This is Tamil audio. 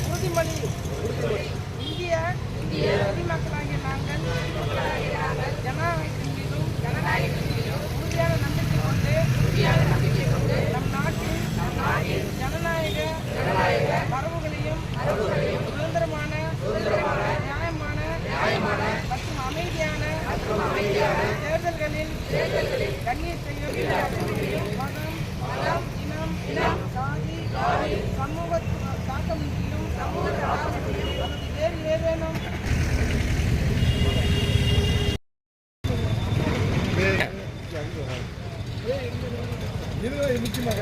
உறுதிமொழி இந்திய குடிமக்களாகிய நாங்கள் ஜனநாயகத்தின் மீதும் உறுதியான நம்பிக்கை கொண்டு நம் நாட்டின் ஜனநாயக மரபுகளையும் சுதந்திரமான நியாயமான மற்றும் அமைதியான தேர்தல்களில் கண்ணியத்தையும் மதம் இனம் சாதி சமூக தாக்கமின்றியும் அல்லது வேறு ஏதேனும் முக்கியமாக